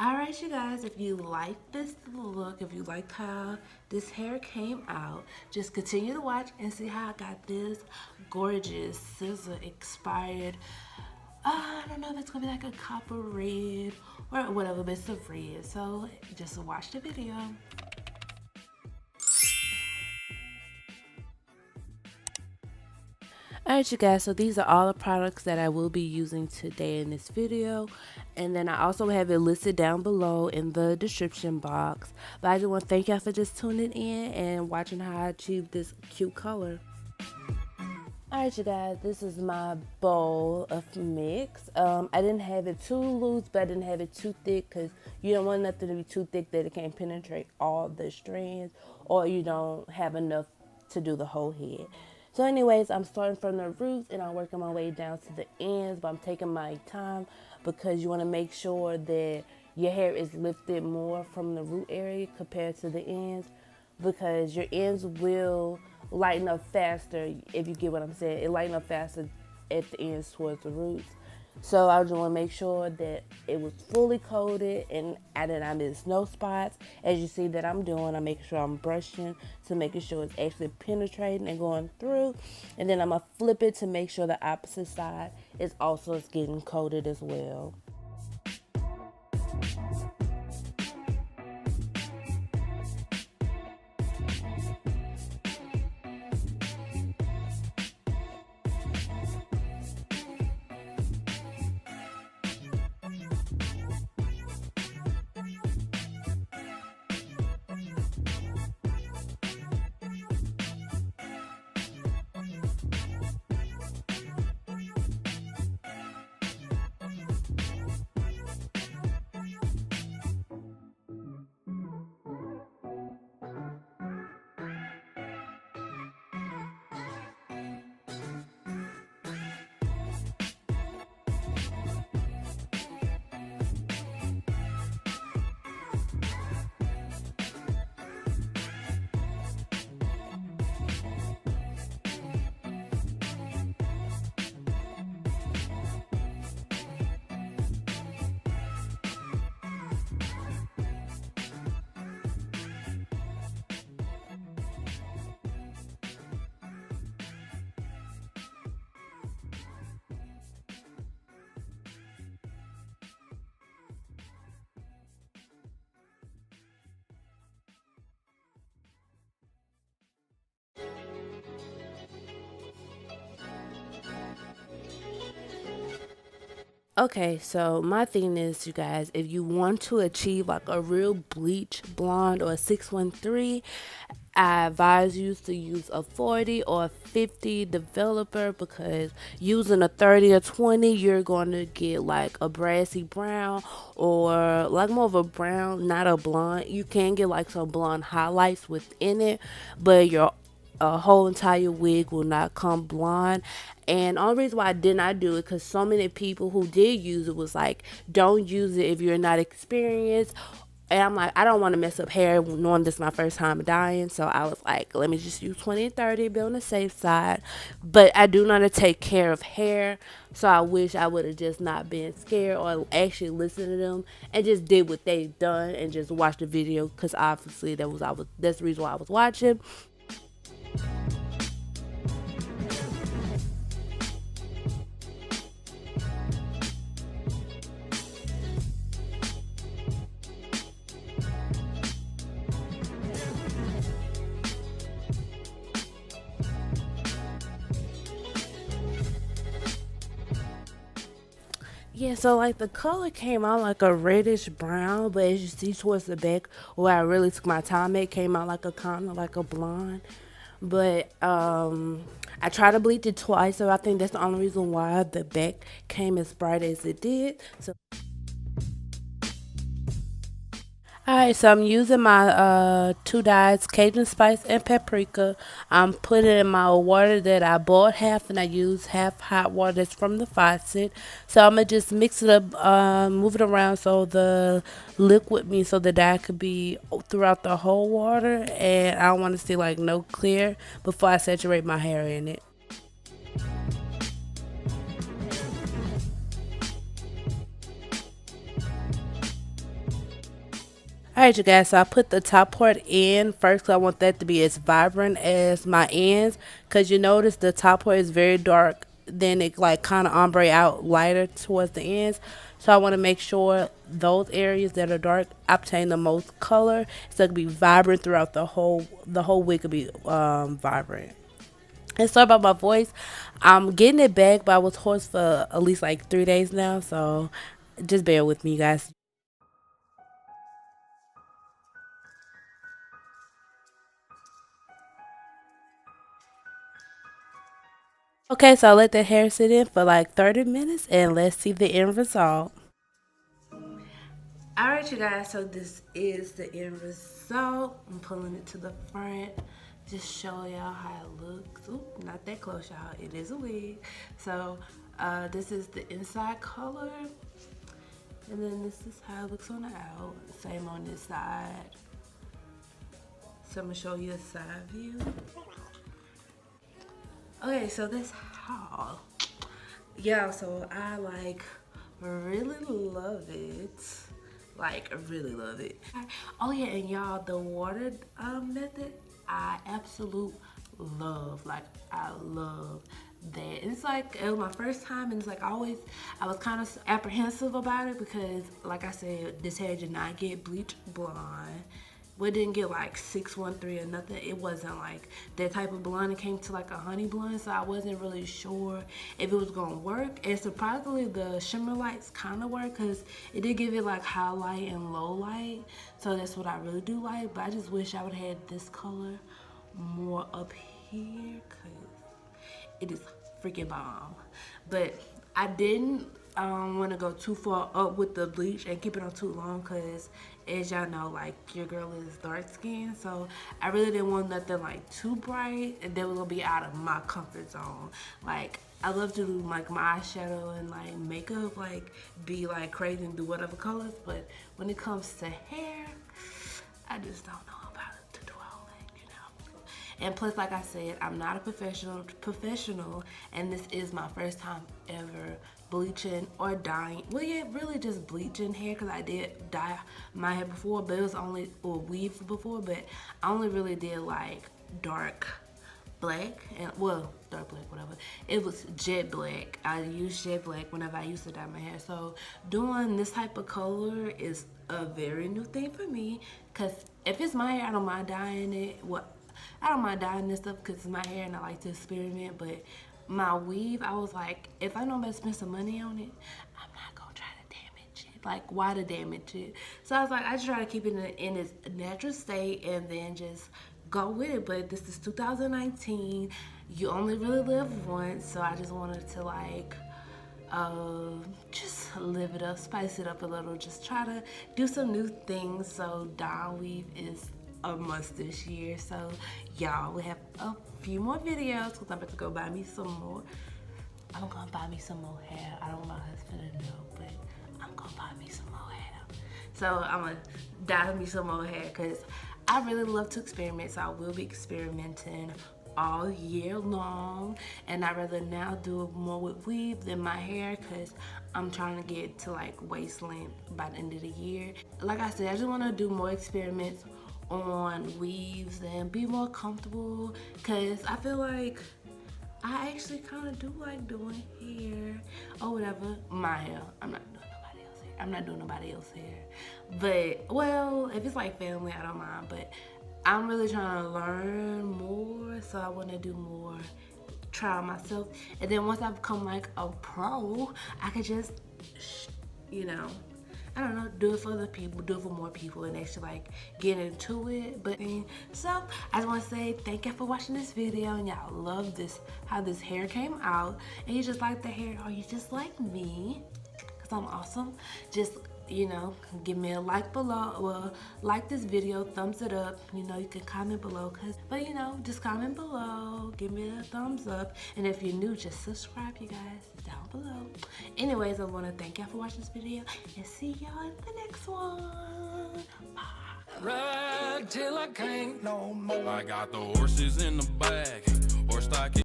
Alright, you guys, if you like this look, if you liked how this hair came out, just continue to watch and see how I got this gorgeous scissor expired. I don't know if it's gonna be like a copper red or whatever, but it's a red. So just watch the video. Alright, you guys, so these are all the products that I will be using today in this video, and then I also have it listed down below in the description box. But I just want to thank y'all for just tuning in and watching how I achieved this cute color. Alright, you guys, this is my bowl of mix. I didn't have it too loose, but I didn't have it too thick because you don't want nothing to be too thick that it can't penetrate all the strands, or you don't have enough to do the whole head. So anyways, I'm starting from the roots and I'm working my way down to the ends, but I'm taking my time because you want to make sure that your hair is lifted more from the root area compared to the ends, because your ends will lighten up faster, if you get what I'm saying. It lighten up faster at the ends towards the roots. So I just want to make sure that it was fully coated and that I missed no spots. As you see that I'm doing, I'm making sure I'm brushing to making sure it's actually penetrating and going through. And then I'm going to flip it to make sure the opposite side is also getting coated as well. Okay, so my thing is, you guys, if you want to achieve like a real bleach blonde or a 613, I advise you to use a 40 or a 50 developer, because using a 30 or 20, you're going to get like a brassy brown or like more of a brown, not a blonde. You can get like some blonde highlights within it, but your a whole entire wig will not come blonde. And only reason why I did not do it, because so many people who did use it was like, don't use it if you're not experienced. And I'm like, I don't want to mess up hair knowing this is my first time dyeing. So I was like, let me just use 20 and 30, be on the safe side. But I do know to take care of hair. So I wish I would have just not been scared or actually listened to them and just did what they done and just watched the video, because obviously that's the reason why I was watching. Yeah, so like the color came out like a reddish brown, but as you see towards the back where I really took my time, it came out like a kind of like a blonde. But I tried to bleach it twice, so I think that's the only reason why the back came as bright as it did. So alright, so I'm using my two dyes, Cajun Spice and Paprika. I'm putting it in my water that I boiled half, and I use half hot water that's from the faucet. So I'm gonna just mix it up, move it around so the liquid means so the dye could be throughout the whole water, and I don't want to see like no clear before I saturate my hair in it. Alright, you guys, so I put the top part in first because I want that to be as vibrant as my ends. Because you notice the top part is very dark, then it like kind of ombre out lighter towards the ends. So I want to make sure those areas that are dark obtain the most color, so it can be vibrant throughout the whole wig could be vibrant. And sorry about my voice. I'm getting it back, but I was hoarse for at least like 3 days now, so just bear with me, you guys. Okay, so I let the hair sit in for like 30 minutes and let's see the end result. Alright, you guys, so this is the end result. I'm pulling it to the front. Just show y'all how it looks. Oop, not that close, y'all. It is a wig. So this is the inside color. And then this is how it looks on the out. Same on this side. So I'm gonna show you a side view. Okay, so this haul. Yeah, so I like really love it. Like really love it. Oh yeah, and y'all, the water method, I absolute love. Like I love that. It's like it was my first time, and it's like always I was kind of apprehensive about it because, like I said, this hair did not get bleach blonde. We didn't get like 613 or nothing. It wasn't like that type of blonde. It came to like a honey blonde, so I wasn't really sure if it was gonna work. And surprisingly, the shimmer lights kind of work because it did give it like highlight and low light. So that's what I really do like. But I just wish I would have had this color more up here because it is freaking bomb. But I didn't want to go too far up with the bleach and keep it on too long because, as y'all know, like your girl is dark skinned, so I really didn't want nothing like too bright and that was gonna be out of my comfort zone. Like I love to do like my eyeshadow and like makeup, like be like crazy and do whatever colors, but when it comes to hair, I just don't know about it to do all that, you know. And plus, like I said, I'm not a professional, and this is my first time ever bleaching or dyeing. Well, yeah, really just bleaching hair because I did dye my hair before, but it was only, or weave before, but I only really did like dark black and, well, dark black, whatever. It was jet black. I used jet black whenever I used to dye my hair. So doing this type of color is a very new thing for me because if it's my hair, I don't mind dyeing it. Well, I don't mind dyeing this stuff because it's my hair and I like to experiment, but my weave, I was like, if I know I'm gonna spend some money on it, I'm not gonna try to damage it. Like, why to damage it? So I was like, I just try to keep it in its natural state and then just go with it. But this is 2019. You only really live once, so I just wanted to like just live it up, spice it up a little, just try to do some new things. So Dawn weave is a must this year. So y'all, we have a few more videos because I'm about to go buy me some more. I'm gonna buy me some more hair. I don't want my husband to know, but I'm gonna buy me some more hair. So I'm gonna dye me some more hair because I really love to experiment. So I will be experimenting all year long, and I'd rather now do more with weave than my hair because I'm trying to get to like waist length by the end of the year. Like I said, I just want to do more experiments on weaves and be more comfortable because I feel like I actually kind of do like doing hair or whatever. My hair, I'm not doing nobody else's hair. I'm not doing nobody else's hair. But, well, if it's like family, I don't mind. But I'm really trying to learn more, so I want to do more, try myself. And then once I become like a pro, I could just, you know, I don't know, do it for other people, do it for more people, and actually like get into it. But so I just want to say thank you for watching this video, and y'all love this, how this hair came out, and you just like the hair, or you just like me, because I'm awesome. Just, you know, give me a like below, well, like this video, thumbs it up. You know, you can comment below, but you know, just comment below, give me a thumbs up, and if you're new, just subscribe, you guys, down below. Anyways, I want to thank y'all for watching this video, and see y'all in the next one. Bye. Ride till I can't no more. I got the horses in the back, horse stock.